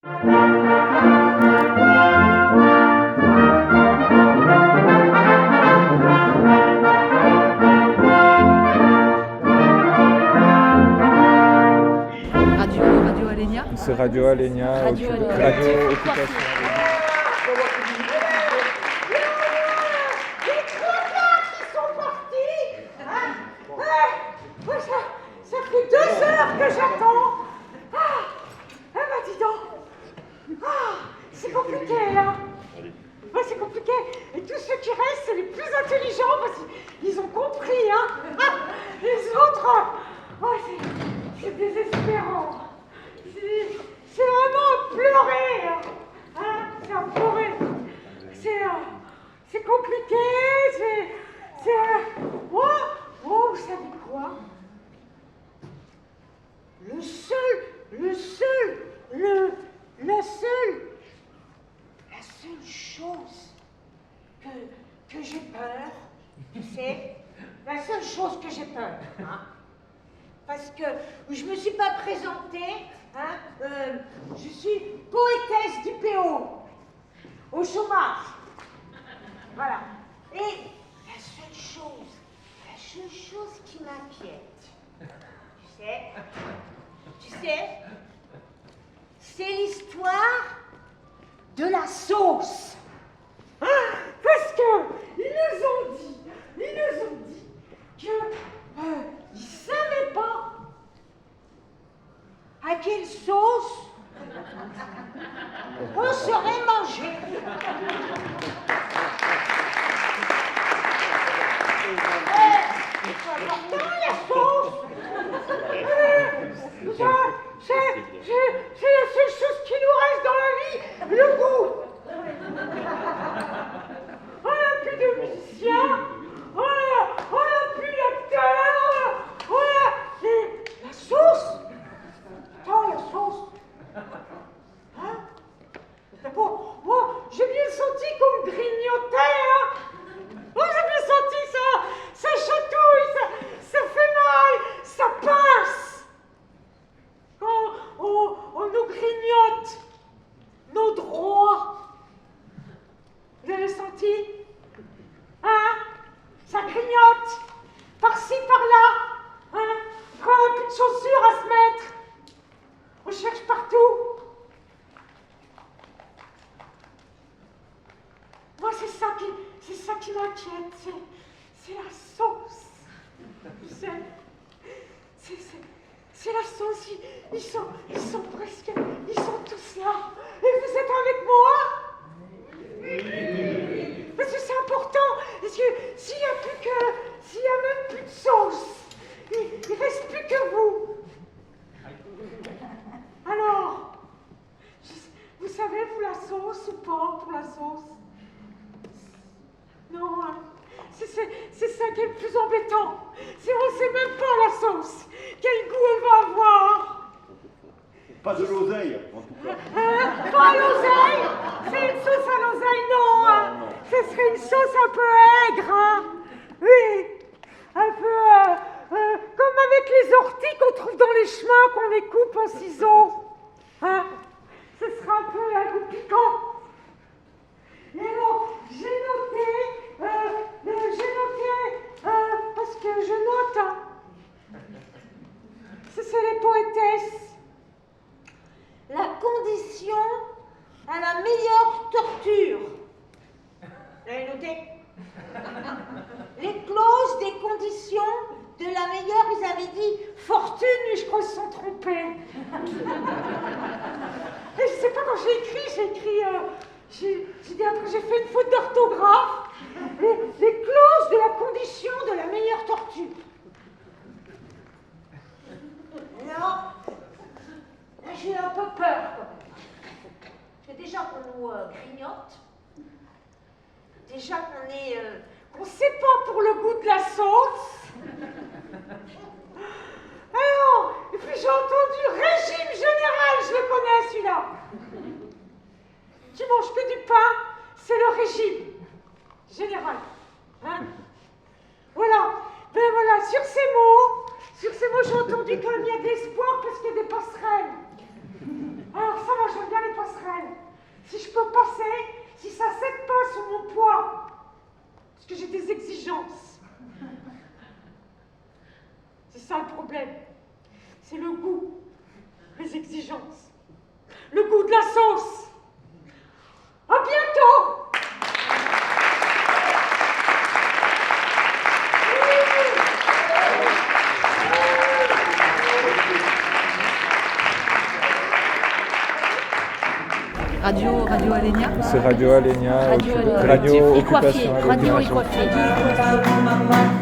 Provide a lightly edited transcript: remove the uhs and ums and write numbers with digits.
Radio Alenia. C'est Radio Alenia, Radio Radio Occupation. Ça fait 2 heures que j'attends. Bah dis donc. C'est compliqué là. C'est compliqué. Et tous ceux qui restent, c'est les plus intelligents parce qu'ils ont compris. Les autres, c'est désespérant. C'est vraiment à pleurer. C'est à pleurer. C'est compliqué. Vous savez quoi? La seule chose que j'ai peur, tu sais, la seule chose que j'ai peur, parce que je me suis pas présentée, je suis poétesse du PO, au chômage, voilà. Et la seule chose qui m'inquiète, tu sais, c'est l'histoire de la sauce. Parce que ils nous ont dit que ils savaient pas à quelle sauce on serait mangé. C'est important la sauce. C'est la seule chose qui nous reste dans la vie, le goût. On n'a plus de musiciens, on n'a plus d'acteurs, la sauce. Attends, la sauce. Moi, j'ai bien senti qu'on me grignotait, Moi, j'ai bien senti ça chatouille, ça fait mal, ça pince. Quand on nous grignote nos droits. Vous avez senti? Ça grignote. Par-ci, par-là. Quand on n'a plus de chaussures à se mettre. On cherche partout. Moi, c'est ça qui m'inquiète. C'est la sauce. C'est la sauce. Ils sont tous là. Et vous êtes avec moi? Parce que c'est important. Parce que s'il y a même plus de sauce, il ne reste plus que vous. Alors, vous savez, vous, la sauce ou pas pour la sauce? Non, c'est ça qui est le plus embêtant. C'est on ne sait même pas la sauce. Quel goût elle va avoir? Pas de l'oseille, en tout cas. Pas l'oseille? C'est une sauce à l'oseille, non. Ce serait une sauce un peu aigre, Oui, un peu comme avec les orties qu'on trouve dans les chemins, qu'on les coupe en ciseaux. Ce sera un peu un goût piquant. Et alors, j'ai noté, parce que je note, c'est les poétesses. La condition à la meilleure torture. Vous avez noté? Les clauses des conditions de la meilleure, ils avaient dit fortune, mais je crois qu'ils se sont trompés. Et je sais pas, quand j'ai dit après, j'ai fait une faute d'orthographe. Les clauses de la condition de la meilleure torture. Là, j'ai un peu peur. Parce que déjà qu'on nous grignote, déjà qu'on sait pas pour le goût de la sauce. Alors, et puis j'ai entendu régime général, je le connais celui-là. Tu manges que du pain, c'est le régime général. Voilà. Ben voilà, sur ces mots, j'ai entendu qu'il y a de l'espoir parce qu'il y a des passerelles. Alors ça va, j'aime bien les passerelles. peux passer si ça ne cède pas sur mon poids. Parce que j'ai des exigences. C'est ça le problème. C'est le goût, les exigences, le goût de la sauce. À bientôt! Radio Alenia. C'est Radio Alenia, Radio Radio Écoiffé, Occupation Radio Alenia. Écoiffé.